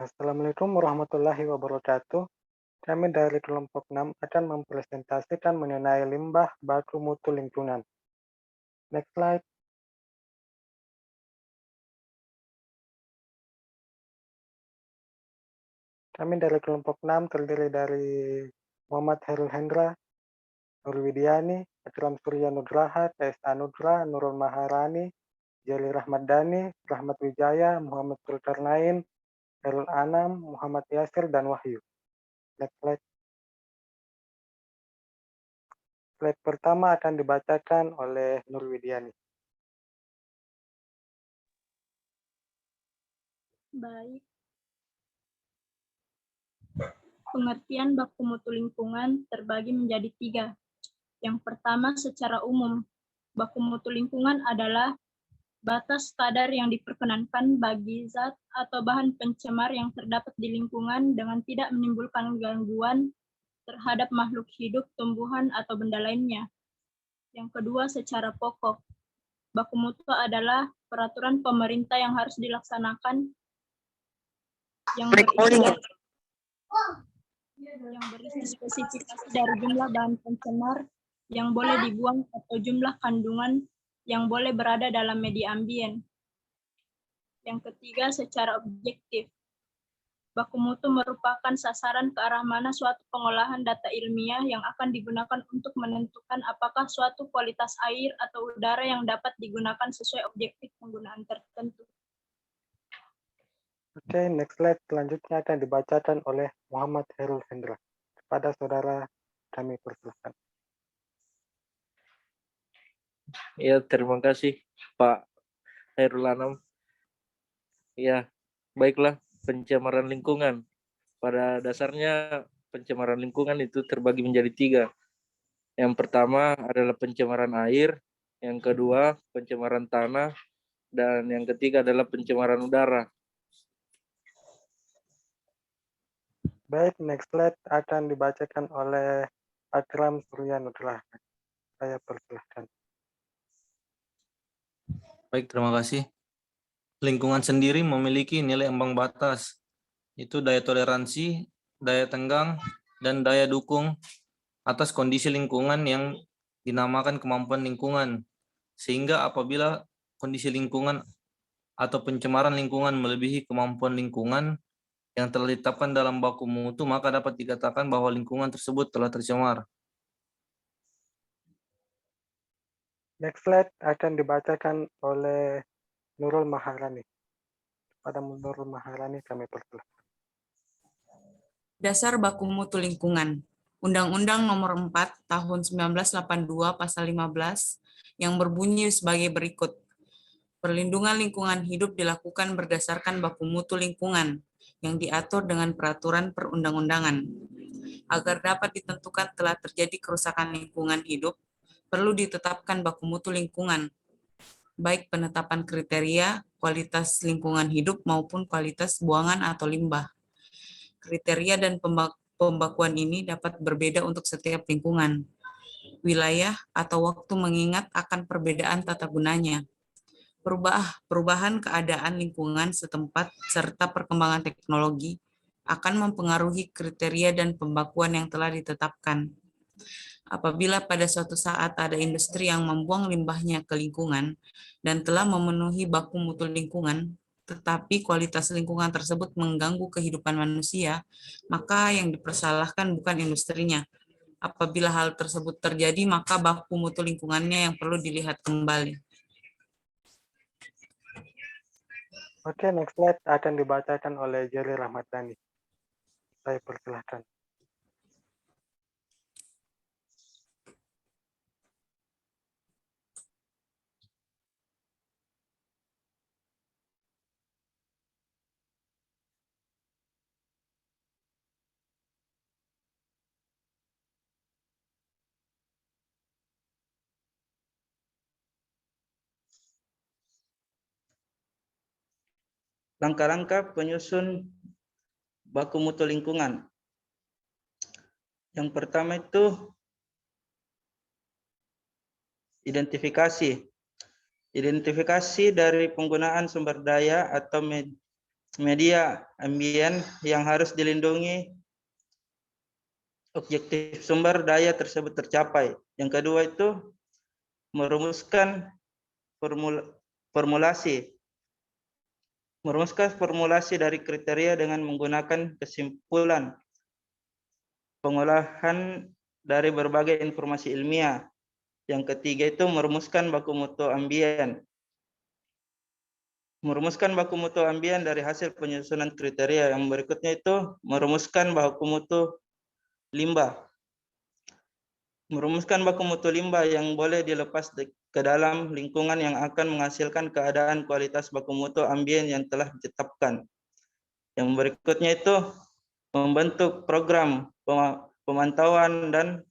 Assalamualaikum warahmatullahi wabarakatuh. Kami dari kelompok 6 akan mempresentasikan mengenai limbah baku mutu lingkungan. Next slide. Kami dari kelompok 6 terdiri dari Muhammad Herul Hendra, Nur Widiani, Akram Surya Nugraha, Esa Nugra, Nurul Maharani, Jali Rahmadani, Rahmat Wijaya, Muhammad Zulkarnain, Herul Anam, Muhammad Yasir, dan Wahyu. Next slide. Slide pertama akan dibacakan oleh Nur Widiani. Baik. Pengertian baku mutu lingkungan terbagi menjadi 3. Yang pertama, secara umum, baku mutu lingkungan adalah batas kadar yang diperkenankan bagi zat atau bahan pencemar yang terdapat di lingkungan dengan tidak menimbulkan gangguan terhadap makhluk hidup, tumbuhan, atau benda lainnya. Yang kedua, secara pokok, baku mutu adalah peraturan pemerintah yang harus dilaksanakan yang berisi spesifikasi dari jumlah bahan pencemar yang boleh dibuang atau jumlah kandungan yang boleh berada dalam media ambien. Yang ketiga, secara objektif, baku mutu merupakan sasaran ke arah mana suatu pengolahan data ilmiah yang akan digunakan untuk menentukan apakah suatu kualitas air atau udara yang dapat digunakan sesuai objektif penggunaan tertentu. Oke, next slide selanjutnya akan dibacakan oleh Muhammad Herul Hendra. Kepada saudara kami persilakan. Ya, terima kasih Pak Hairul Anam. Ya, baiklah, pencemaran lingkungan. Pada dasarnya pencemaran lingkungan itu terbagi menjadi 3. Yang pertama adalah pencemaran air, yang kedua pencemaran tanah, dan yang ketiga adalah pencemaran udara. Baik, next slide akan dibacakan oleh Akram Surya Nugraha. Saya persilahkan. Baik, terima kasih. Lingkungan sendiri memiliki nilai ambang batas, itu daya toleransi, daya tenggang, dan daya dukung atas kondisi lingkungan yang dinamakan kemampuan lingkungan. Sehingga apabila kondisi lingkungan atau pencemaran lingkungan melebihi kemampuan lingkungan yang telah ditetapkan dalam baku mutu, maka dapat dikatakan bahwa lingkungan tersebut telah tercemar. Next slide akan dibacakan oleh Nurul Maharani. Pada Nurul Maharani kami persilahkan. Dasar baku mutu lingkungan. Undang-Undang Nomor 4 Tahun 1982 Pasal 15 yang berbunyi sebagai berikut. Perlindungan lingkungan hidup dilakukan berdasarkan baku mutu lingkungan yang diatur dengan peraturan perundang-undangan. Agar dapat ditentukan telah terjadi kerusakan lingkungan hidup, perlu ditetapkan baku mutu lingkungan, baik penetapan kriteria, kualitas lingkungan hidup maupun kualitas buangan atau limbah. Kriteria dan pembakuan ini dapat berbeda untuk setiap lingkungan, wilayah, atau waktu mengingat akan perbedaan tata gunanya. Perubahan keadaan lingkungan setempat serta perkembangan teknologi akan mempengaruhi kriteria dan pembakuan yang telah ditetapkan. Apabila pada suatu saat ada industri yang membuang limbahnya ke lingkungan dan telah memenuhi baku mutu lingkungan, tetapi kualitas lingkungan tersebut mengganggu kehidupan manusia, maka yang dipersalahkan bukan industrinya. Apabila hal tersebut terjadi, maka baku mutu lingkungannya yang perlu dilihat kembali. Oke, next slide akan dibacakan oleh Jali Rahmadani. Saya persilahkan. Langkah-langkah penyusun baku mutu lingkungan. Yang pertama itu identifikasi. Identifikasi dari penggunaan sumber daya atau media ambien yang harus dilindungi, objektif sumber daya tersebut tercapai. Yang kedua itu merumuskan formulasi dari kriteria dengan menggunakan kesimpulan pengolahan dari berbagai informasi ilmiah. Yang ketiga itu merumuskan baku mutu ambien. Merumuskan baku mutu ambien dari hasil penyusunan kriteria. Yang berikutnya itu merumuskan baku mutu limbah. Merumuskan baku mutu limbah yang boleh dilepas ke dalam lingkungan yang akan menghasilkan keadaan kualitas baku mutu ambien yang telah ditetapkan. Yang berikutnya itu membentuk program pemantauan dan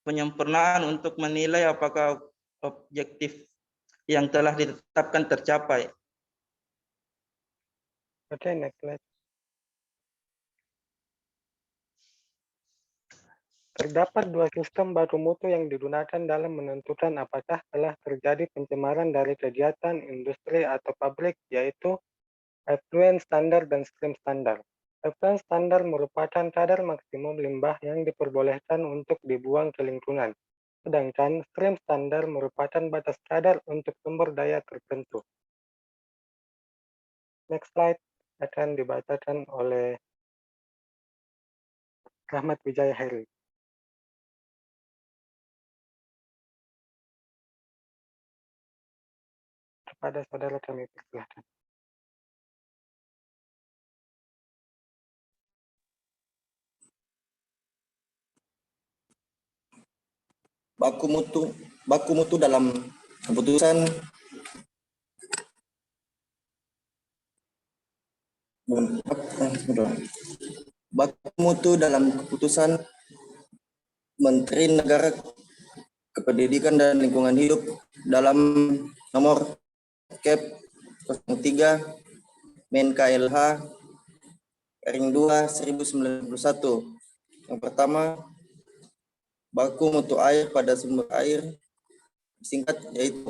penyempurnaan untuk menilai apakah objektif yang telah ditetapkan tercapai. Oke, next slide. Terdapat dua sistem baku mutu yang digunakan dalam menentukan apakah telah terjadi pencemaran dari kegiatan industri atau pabrik, yaitu effluent standar dan stream standar. Effluent standar merupakan kadar maksimum limbah yang diperbolehkan untuk dibuang ke lingkungan, sedangkan stream standar merupakan batas kadar untuk sumber daya tertentu. Next slide akan dibacakan oleh Rahmat Wijaya Heri. Kepada saudara kami persilahkan. Baku mutu dalam keputusan Menteri Negara Kependidikan dan Lingkungan Hidup dalam nomor Kep 03 Men KLH Ring 2 1091. Yang pertama, baku mutu air pada sumber air, singkat yaitu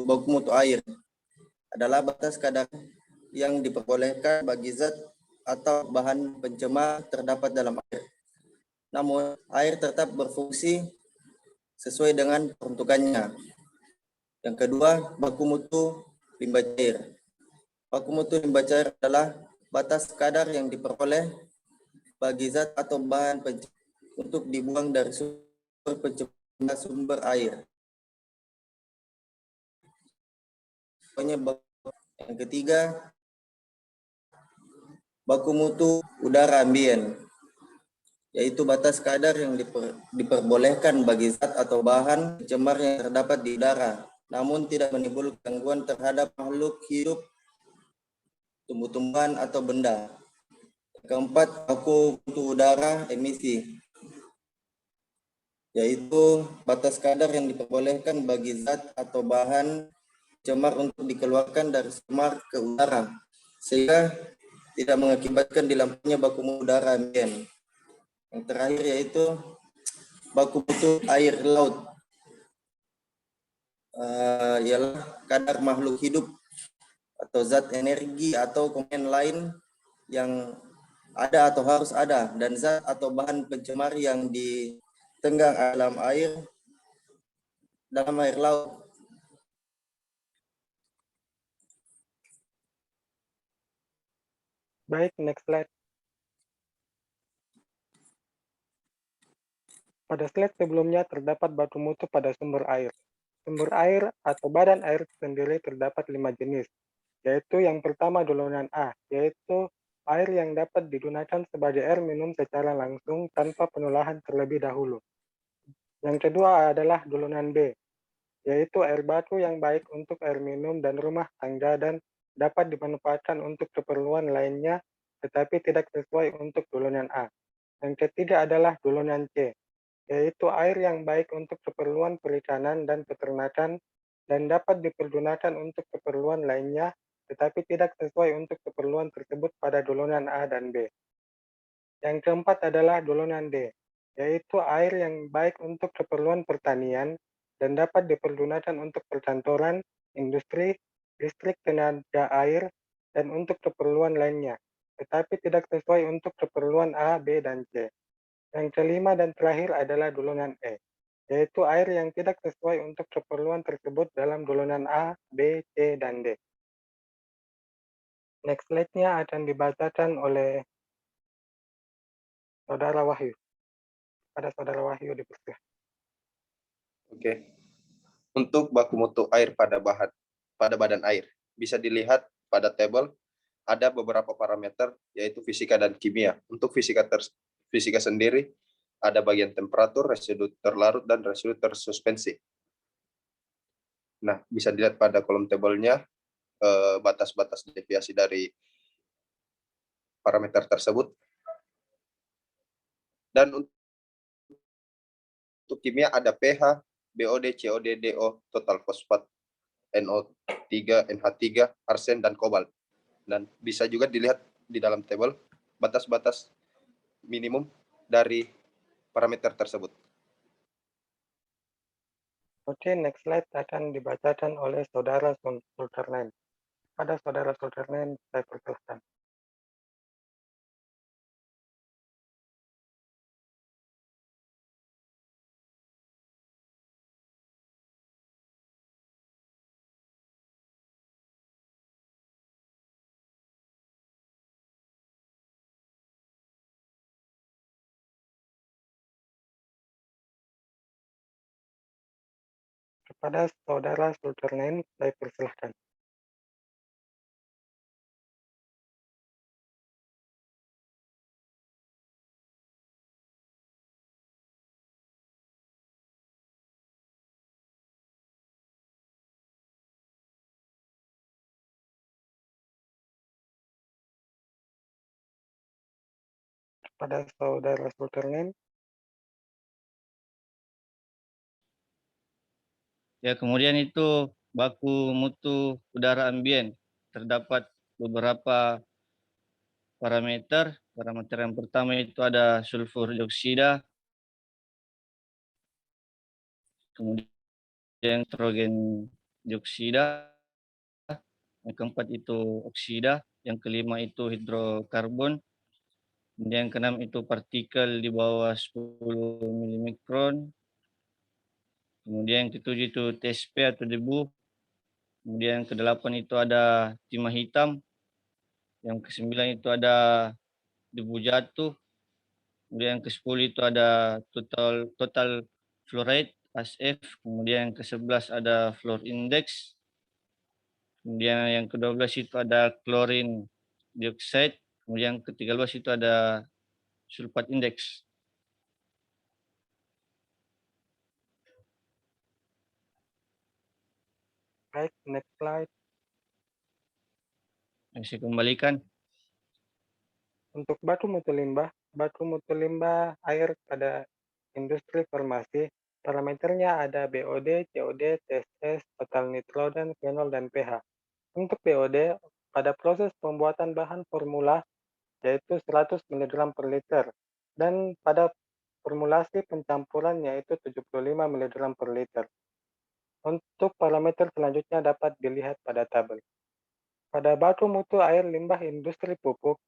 baku mutu air adalah batas kadar yang diperbolehkan bagi zat atau bahan pencemar terdapat dalam air. Namun, air tetap berfungsi sesuai dengan peruntukannya. Yang kedua, baku mutu limbah cair. Baku mutu limbah cair adalah batas kadar yang diperoleh bagi zat atau bahan pencemar untuk dibuang dari sumber air. Yang ketiga, baku mutu udara ambien, yaitu batas kadar yang diperbolehkan bagi zat atau bahan pencemar yang terdapat di udara, namun tidak menimbulkan gangguan terhadap makhluk hidup, tumbuh-tumbuhan, atau benda. Keempat, baku mutu udara emisi, yaitu batas kadar yang diperbolehkan bagi zat atau bahan pencemar untuk dikeluarkan dari semar ke udara, sehingga tidak mengakibatkan dilampainya baku mutu udara ambien. Yang terakhir yaitu baku mutu air laut, ialah kadar makhluk hidup atau zat energi atau komponen lain yang ada atau harus ada, dan zat atau bahan pencemar yang ditenggang dalam air laut. Baik, next slide. Pada slide sebelumnya terdapat baku mutu pada sumber air. Sumber air atau badan air sendiri terdapat 5 jenis, yaitu yang pertama dulunan A, yaitu air yang dapat digunakan sebagai air minum secara langsung tanpa penolahan terlebih dahulu. Yang kedua adalah dulunan B, yaitu air baku yang baik untuk air minum dan rumah tangga dan dapat dimanfaatkan untuk keperluan lainnya, tetapi tidak sesuai untuk dulunan A. Yang ketiga adalah dulunan C, yaitu air yang baik untuk keperluan perikanan dan peternakan dan dapat dipergunakan untuk keperluan lainnya, tetapi tidak sesuai untuk keperluan tersebut pada dulunan A dan B. Yang keempat adalah dulunan D, yaitu air yang baik untuk keperluan pertanian dan dapat dipergunakan untuk perkantoran, industri, listrik tenaga air, dan untuk keperluan lainnya, tetapi tidak sesuai untuk keperluan A, B, dan C. Yang kelima dan terakhir adalah golongan E, yaitu air yang tidak sesuai untuk keperluan tersebut dalam golongan A, B, C, dan D. Next slide-nya akan dibacakan oleh Saudara Wahyu. Pada Saudara Wahyu dipersilakan. Oke. Untuk baku mutu air pada badan air, bisa dilihat pada tabel ada beberapa parameter yaitu fisika dan kimia. Untuk fisika sendiri ada bagian temperatur, residu terlarut, dan residu tersuspensi. Nah, bisa dilihat pada kolom tabelnya batas-batas deviasi dari parameter tersebut. Dan untuk kimia ada pH, BOD, COD, DO, total fosfat, NO3, NH3, arsen, dan kobalt. Dan bisa juga dilihat di dalam tabel batas-batas minimum dari parameter tersebut. Oke, next slide akan dibacakan oleh Saudara Sulkarnain. Pada Saudara Sulkarnain, saya persilahkan. Kepada Saudara Sulkarnain, saya persilahkan. Kepada Saudara Sulkarnain, Ya, kemudian itu baku mutu udara ambien. Terdapat beberapa parameter. Parameter yang pertama itu ada sulfur dioksida, kemudian nitrogen dioksida, yang keempat itu oksida, yang kelima itu hidrokarbon, kemudian yang keenam itu partikel di bawah 10 milimikron, kemudian yang ketujuh itu TSP atau debu, kemudian yang kedelapan itu ada timah hitam, yang kesembilan itu ada debu jatuh, kemudian yang ke-10 itu ada total fluoride ASF, kemudian yang ke-11 ada fluor index, kemudian yang ke-12 itu ada chlorine dioxide, kemudian yang ke-13 itu ada sulfat index. baik, next slide. Yang saya kembalikan. Untuk baku mutu limbah air pada industri farmasi, parameternya ada BOD, COD, TSS, total nitrogen, fenol, dan pH. Untuk BOD, pada proses pembuatan bahan formula, yaitu 100 mg per liter, dan pada formulasi pencampuran yaitu 75 mg per liter. Untuk parameter selanjutnya dapat dilihat pada tabel. Pada baku mutu air limbah industri pupuk,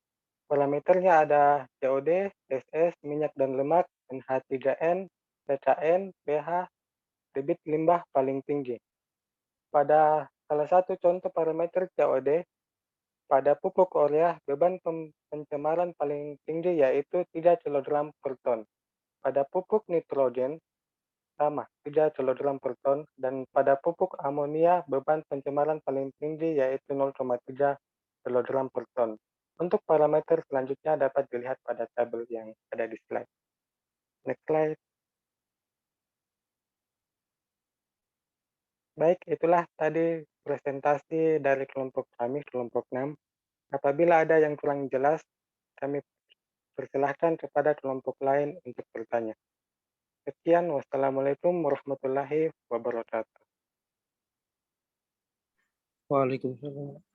parameternya ada COD, SS, minyak dan lemak, NH3N, PKN, pH, debit limbah paling tinggi. Pada salah satu contoh parameter COD, pada pupuk urea, beban pencemaran paling tinggi yaitu 3 kg per ton. Pada pupuk nitrogen, sama, 3 kg per ton, dan pada pupuk amonia, beban pencemaran paling tinggi yaitu 0,3 kg per ton. Untuk parameter selanjutnya dapat dilihat pada tabel yang ada di slide. Next slide. Baik, itulah tadi presentasi dari kelompok kami, kelompok 6. Apabila ada yang kurang jelas, kami persilahkan kepada kelompok lain untuk bertanya. Sekian, wassalamualaikum warahmatullahi wabarakatuh. Waalaikumsalam.